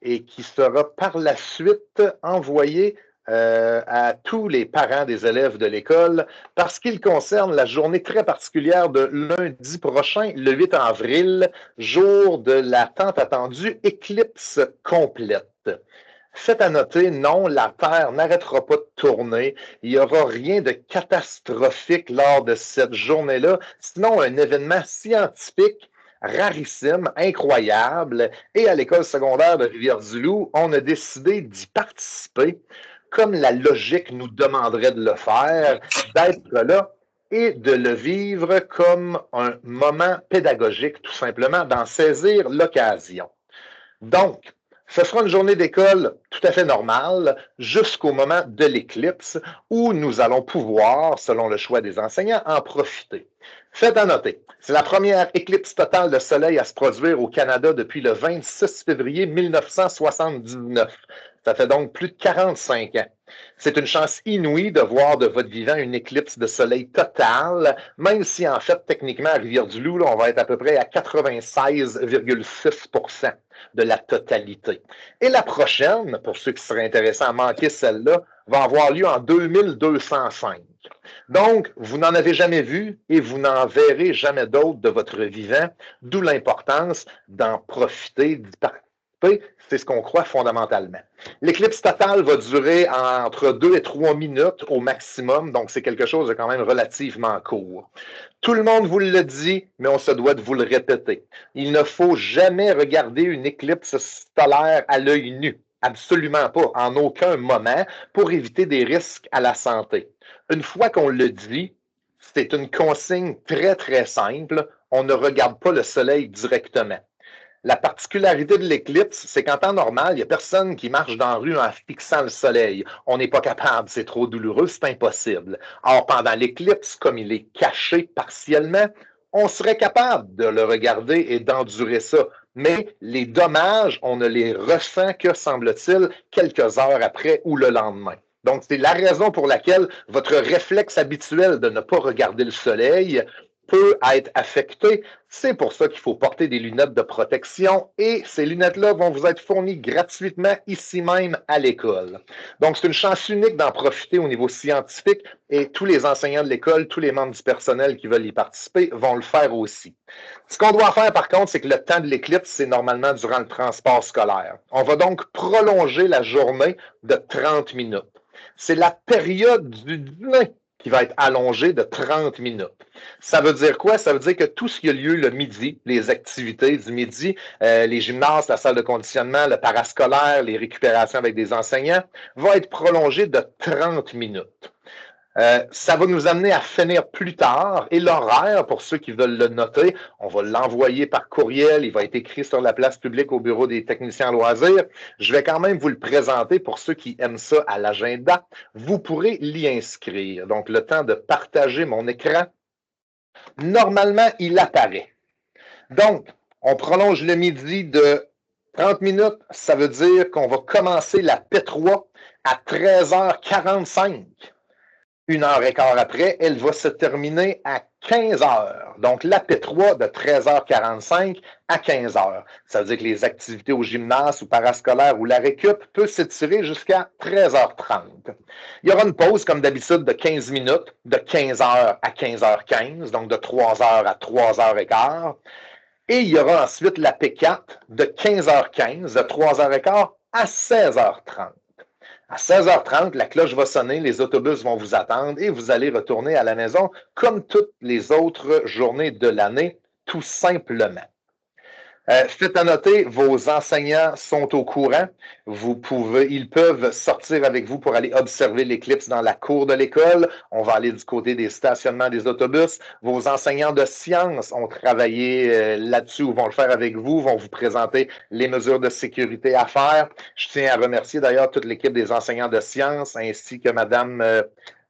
et qui sera par la suite envoyé à tous les parents des élèves de l'école parce qu'il concerne la journée très particulière de lundi prochain, le 8 avril, jour de la tant attendue éclipse complète. Faites à noter, non, la Terre n'arrêtera pas de tourner. Il n'y aura rien de catastrophique lors de cette journée-là, sinon un événement scientifique rarissime, incroyable. Et à l'école secondaire de Rivière-du-Loup, on a décidé d'y participer comme la logique nous demanderait de le faire, d'être là et de le vivre comme un moment pédagogique, tout simplement, d'en saisir l'occasion. Donc, ce sera une journée d'école tout à fait normale jusqu'au moment de l'éclipse où nous allons pouvoir, selon le choix des enseignants, en profiter. Faites à noter, c'est la première éclipse totale de soleil à se produire au Canada depuis le 26 février 1979. Ça fait donc plus de 45 ans. C'est une chance inouïe de voir de votre vivant une éclipse de soleil totale, même si en fait, techniquement, à Rivière-du-Loup, on va être à peu près à 96,6% de la totalité. Et la prochaine, pour ceux qui seraient intéressés à manquer celle-là, va avoir lieu en 2205. Donc, vous n'en avez jamais vu et vous n'en verrez jamais d'autres de votre vivant, d'où l'importance d'en profiter, d'y participer. C'est ce qu'on croit fondamentalement. L'éclipse totale va durer entre 2 et 3 minutes au maximum, donc c'est quelque chose de quand même relativement court. Tout le monde vous le dit, mais on se doit de vous le répéter. Il ne faut jamais regarder une éclipse solaire à l'œil nu. Absolument pas, en aucun moment, pour éviter des risques à la santé. Une fois qu'on le dit, c'est une consigne très, très simple. On ne regarde pas le soleil directement. La particularité de l'éclipse, c'est qu'en temps normal, il n'y a personne qui marche dans la rue en fixant le soleil. On n'est pas capable, c'est trop douloureux, c'est impossible. Or, pendant l'éclipse, comme il est caché partiellement, on serait capable de le regarder et d'endurer ça. Mais les dommages, on ne les ressent que, semble-t-il, quelques heures après ou le lendemain. Donc, c'est la raison pour laquelle votre réflexe habituel de ne pas regarder le soleil peut être affecté. C'est pour ça qu'il faut porter des lunettes de protection et ces lunettes-là vont vous être fournies gratuitement ici même à l'école. Donc, c'est une chance unique d'en profiter au niveau scientifique et tous les enseignants de l'école, tous les membres du personnel qui veulent y participer vont le faire aussi. Ce qu'on doit faire, par contre, c'est que le temps de l'éclipse, c'est normalement durant le transport scolaire. On va donc prolonger la journée de 30 minutes. C'est la période du dîner qui va être allongée de 30 minutes. Ça veut dire quoi? Ça veut dire que tout ce qui a lieu le midi, les activités du midi, les gymnases, la salle de conditionnement, le parascolaire, les récupérations avec des enseignants, va être prolongé de 30 minutes. Ça va nous amener à finir plus tard et l'horaire, pour ceux qui veulent le noter, on va l'envoyer par courriel, il va être écrit sur la place publique au bureau des techniciens loisirs. Je vais quand même vous le présenter pour ceux qui aiment ça à l'agenda. Vous pourrez l'y inscrire. Donc, le temps de partager mon écran. Normalement, il apparaît. Donc, on prolonge le midi de 30 minutes. Ça veut dire qu'on va commencer la P3 à 13h45. 1h15 après, elle va se terminer à 15h. Donc, la P3 de 13h45 à 15h. Ça veut dire que les activités au gymnase ou parascolaire ou la récup peuvent s'étirer jusqu'à 13h30. Il y aura une pause, comme d'habitude, de 15 minutes, de 15h à 15h15, donc de 3h à 3h15. Et il y aura ensuite la P4 de 15h15, de 3h15 à 16h30. À 16h30, la cloche va sonner, les autobus vont vous attendre et vous allez retourner à la maison comme toutes les autres journées de l'année, tout simplement. Faites à noter, vos enseignants sont au courant. Ils peuvent sortir avec vous pour aller observer l'éclipse dans la cour de l'école. On va aller du côté des stationnements des autobus. Vos enseignants de sciences ont travaillé là-dessus ou vont le faire avec vous, vont vous présenter les mesures de sécurité à faire. Je tiens à remercier d'ailleurs toute l'équipe des enseignants de sciences ainsi que Madame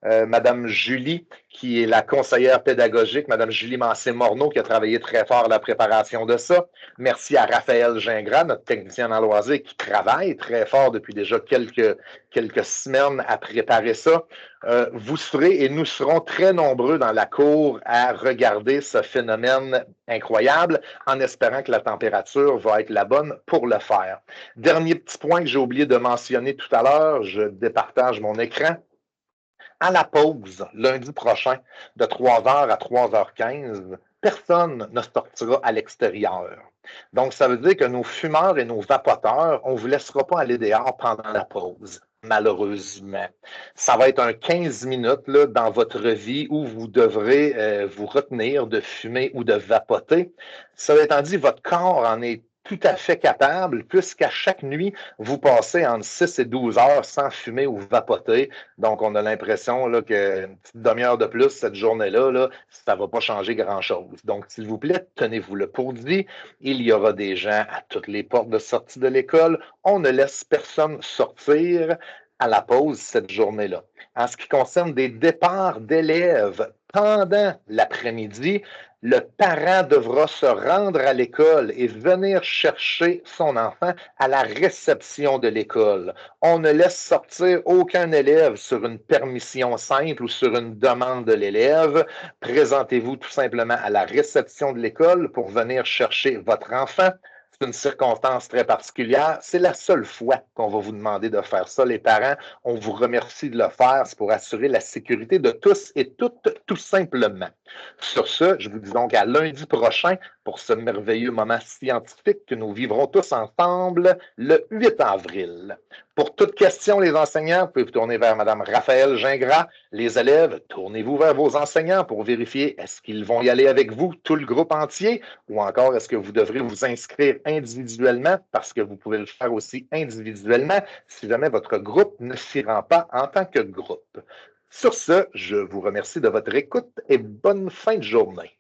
Madame Julie, qui est la conseillère pédagogique, Madame Julie Mancé-Morneau, qui a travaillé très fort à la préparation de ça. Merci à Raphaël Gingras, notre technicien en loisir, qui travaille très fort depuis déjà quelques semaines à préparer ça. Vous serez et nous serons très nombreux dans la cour à regarder ce phénomène incroyable en espérant que la température va être la bonne pour le faire. Dernier petit point que j'ai oublié de mentionner tout à l'heure, je départage mon écran. À la pause, lundi prochain, de 3h à 3h15, personne ne sortira à l'extérieur. Donc, ça veut dire que nos fumeurs et nos vapoteurs, on ne vous laissera pas aller dehors pendant la pause, malheureusement. Ça va être un 15 minutes là, dans votre vie où vous devrez vous retenir de fumer ou de vapoter. Cela étant dit, votre corps en est tout à fait capable, puisqu'à chaque nuit, vous passez entre 6 et 12 heures sans fumer ou vapoter. Donc, on a l'impression là, qu'une petite demi-heure de plus cette journée-là, là, ça ne va pas changer grand-chose. Donc, s'il vous plaît, tenez-vous-le pour dit. Il y aura des gens à toutes les portes de sortie de l'école. On ne laisse personne sortir à la pause cette journée-là. En ce qui concerne des départs d'élèves pendant l'après-midi, le parent devra se rendre à l'école et venir chercher son enfant à la réception de l'école. On ne laisse sortir aucun élève sur une permission simple ou sur une demande de l'élève. Présentez-vous tout simplement à la réception de l'école pour venir chercher votre enfant. C'est une circonstance très particulière. C'est la seule fois qu'on va vous demander de faire ça, les parents. On vous remercie de le faire. C'est pour assurer la sécurité de tous et toutes, tout simplement. Sur ce, je vous dis donc à lundi prochain pour ce merveilleux moment scientifique que nous vivrons tous ensemble le 8 avril. Pour toute question, les enseignants, vous pouvez vous tourner vers Mme Raphaël Gingras. Les élèves, tournez-vous vers vos enseignants pour vérifier est-ce qu'ils vont y aller avec vous, tout le groupe entier, ou encore est-ce que vous devrez vous inscrire individuellement, parce que vous pouvez le faire aussi individuellement si jamais votre groupe ne s'y rend pas en tant que groupe. Sur ce, je vous remercie de votre écoute et bonne fin de journée.